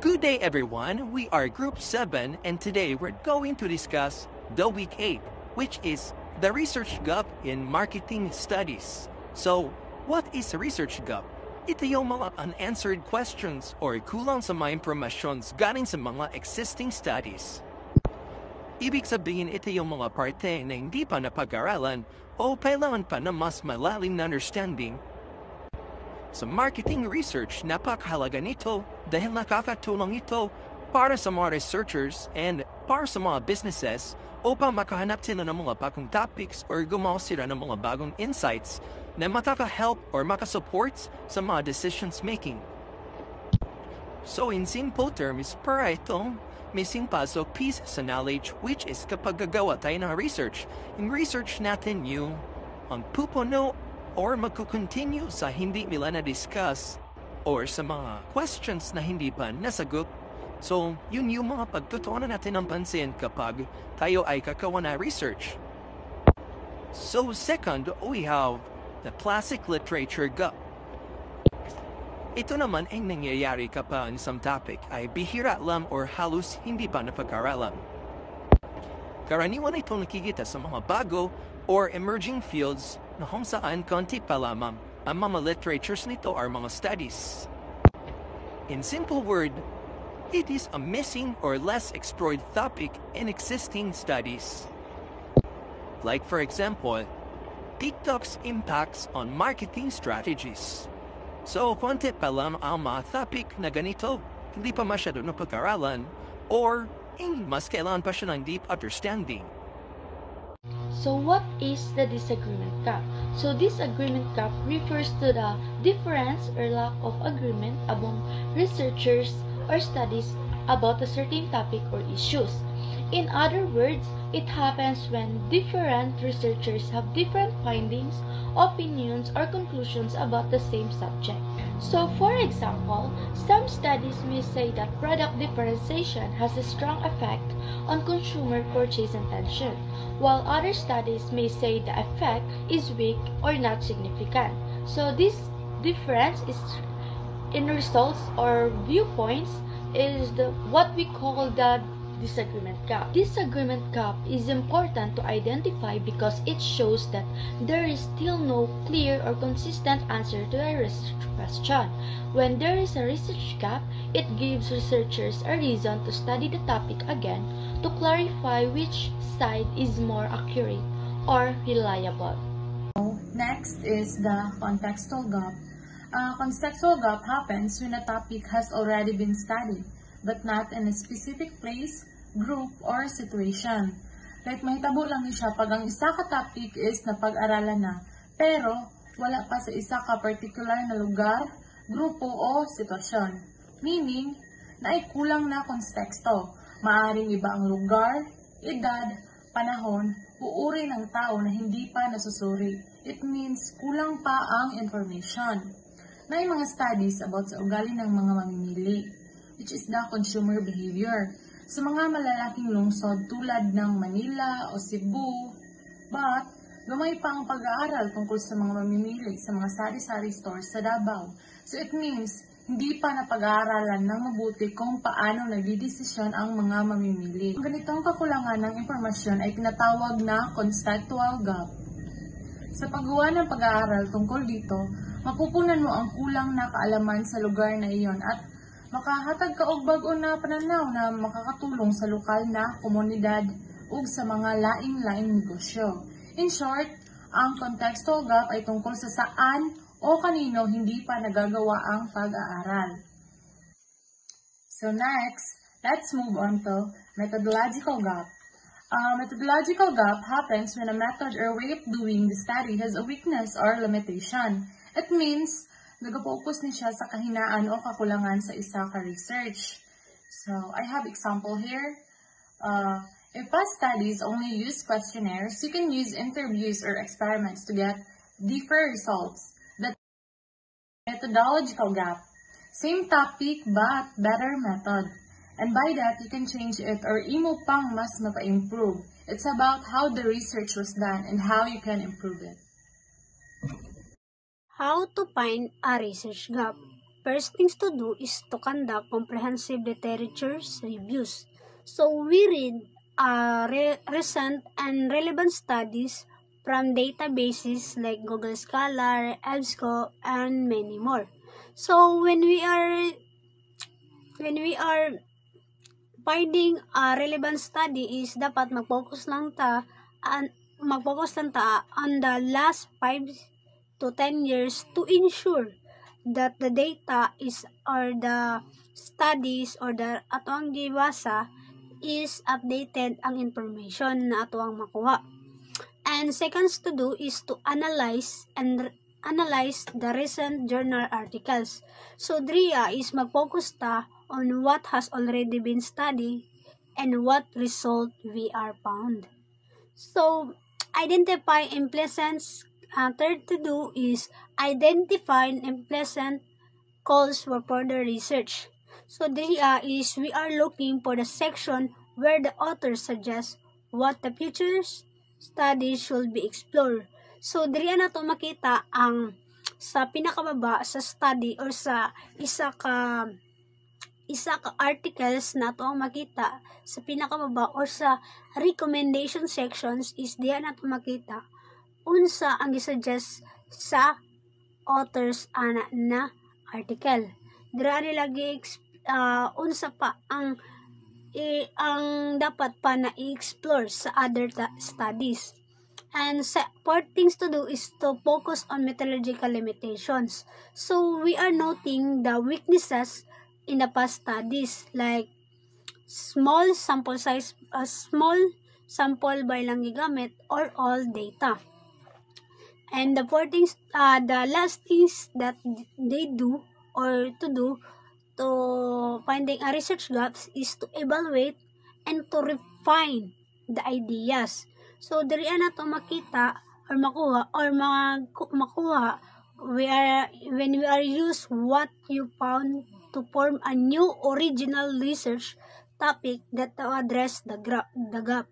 Good day everyone, we are Group 7 and today we're going to discuss the Week 8, which is the Research Gap in Marketing Studies. So, what is Research Gap? Ito yung mga unanswered questions or kulang sa mga impormasyon galing sa mga existing studies. Ibig sabihin ito yung mga parte na hindi pa napag-aralan o kailangan pa na mas malalim na understanding. Sa marketing research, napakahalaga nito dahil nakakatulong ito para sa mga researchers and para sa mga businesses upang makahanap sila ng mga bagong topics or gumawa sila ng mga bagong insights na makaka-help or makasupport sa mga decisions making. So in simple terms, para itong missing puzzle piece sa knowledge which is kapag gagawa tayo ng research. In research natin yung ang pupuno or magkukontinue sa hindi nila na-discuss or sa mga questions na hindi pa nasagot. So, yun yung mga pagtutunan natin ng pansin kapag tayo ay kakawa na research. So, second, we have the classic literature gap. Ito naman ay nangyayari kapag isang topic ay bihira lang or halos hindi pa napag-aralan. Karaniwan ito nakikita sa mga bago or emerging fields na kung saan konti pa lamang ang mga literatures nito or mga studies. In simple word, it is a missing or less explored topic in existing studies. Like for example, TikTok's impacts on marketing strategies. So, konti pa lang ang mga topic na ganito, hindi pa masyado napag-aralan or mas kailangan pa siya ng deep understanding. So what is the disagreement gap? So disagreement gap refers to the difference or lack of agreement among researchers or studies about a certain topic or issues. In other words, it happens when different researchers have different findings, opinions, or conclusions about the same subject. So, for example, some studies may say that product differentiation has a strong effect on consumer purchase intention, while other studies may say the effect is weak or not significant. So, this difference is in results or viewpoints is what we call the disagreement gap. Disagreement gap is important to identify because it shows that there is still no clear or consistent answer to a research question. When there is a research gap, it gives researchers a reason to study the topic again to clarify which side is more accurate or reliable. Next is the contextual gap. Contextual gap happens when a topic has already been studied, but not in a specific place, group, or situation. Like mahitabo lang siya pag ang isa ka topic is napag-aralan na, pero wala pa sa isa ka particular na lugar, grupo, o sitwasyon. Meaning, naikulang na konteksto. Maaring iba ang lugar, edad, panahon, o uri ng tao na hindi pa nasusuri. It means kulang pa ang information. May mga studies about sa ugali ng mga mamimili, which is the consumer behavior, sa mga malalaking lungsod tulad ng Manila o Cebu, but gamay pa ang pag-aaral tungkol sa mga mamimili sa mga sari-sari stores sa Davao. So it means, hindi pa napag-aaralan ng mabuti kung paano nagdidesisyon ang mga mamimili. Ang ganitong kakulangan ng impormasyon ay tinatawag na contextual gap. Sa paggawa ng pag-aaral tungkol dito, mapupunan mo ang kulang na kaalaman sa lugar na iyon at makahatag ka og bag-o na pananaw na makakatulong sa lokal na komunidad ug sa mga laing-laing negosyo. In short, ang contextual gap ay tungkol sa saan o kanino hindi pa nagagawa ang pag-aaral. So next, let's move on to methodological gap. Methodological gap happens when a method or way of doing the study has a weakness or limitation. It means nag-focus ni siya sa kahinaan o kakulangan sa isa ka research. So, I have example here. If past studies only use questionnaires, you can use interviews or experiments to get different results. That's methodological gap. Same topic but better method. And by that, you can change it or imo pang mas mapa-improve. It's about how the research was done and how you can improve it. How to find a research gap. first things to do is to conduct comprehensive literature reviews. So we read recent and relevant studies from databases like Google Scholar, EBSCO, and many more. So when we are finding a relevant study is dapat mag-focus lang ta on the last 5 to 10 years to ensure that the data is or the studies or the atoang gibasa is updated ang information na atoang makuha. And seconds to do is to analyze the recent journal articles. So DRIA is mag-focus ta on what has already been studied and what result we are found. So identify implicants. Third to do is identify implicant calls for further research. So DRIA is we are looking for the section where the author suggests what the future studies should be explored. So DRIA na to makita ang sa pinakababa sa study or sa isa ka articles na to ang makita sa pinakababa or sa recommendation sections is diyan na to makita unsa ang gisuggest sa authors na article. Dira nilagi unsa pa ang dapat pa na i-explore sa other studies. And fourth things to do is to focus on methodological limitations. So we are noting the weaknesses in the past studies like small sample by lang gigamit or all data. And the last things that they do or to do to finding a research gaps is to evaluate and to refine the ideas. So diri na to makita or makuha when we are use what you found to form a new original research topic that to address the gap.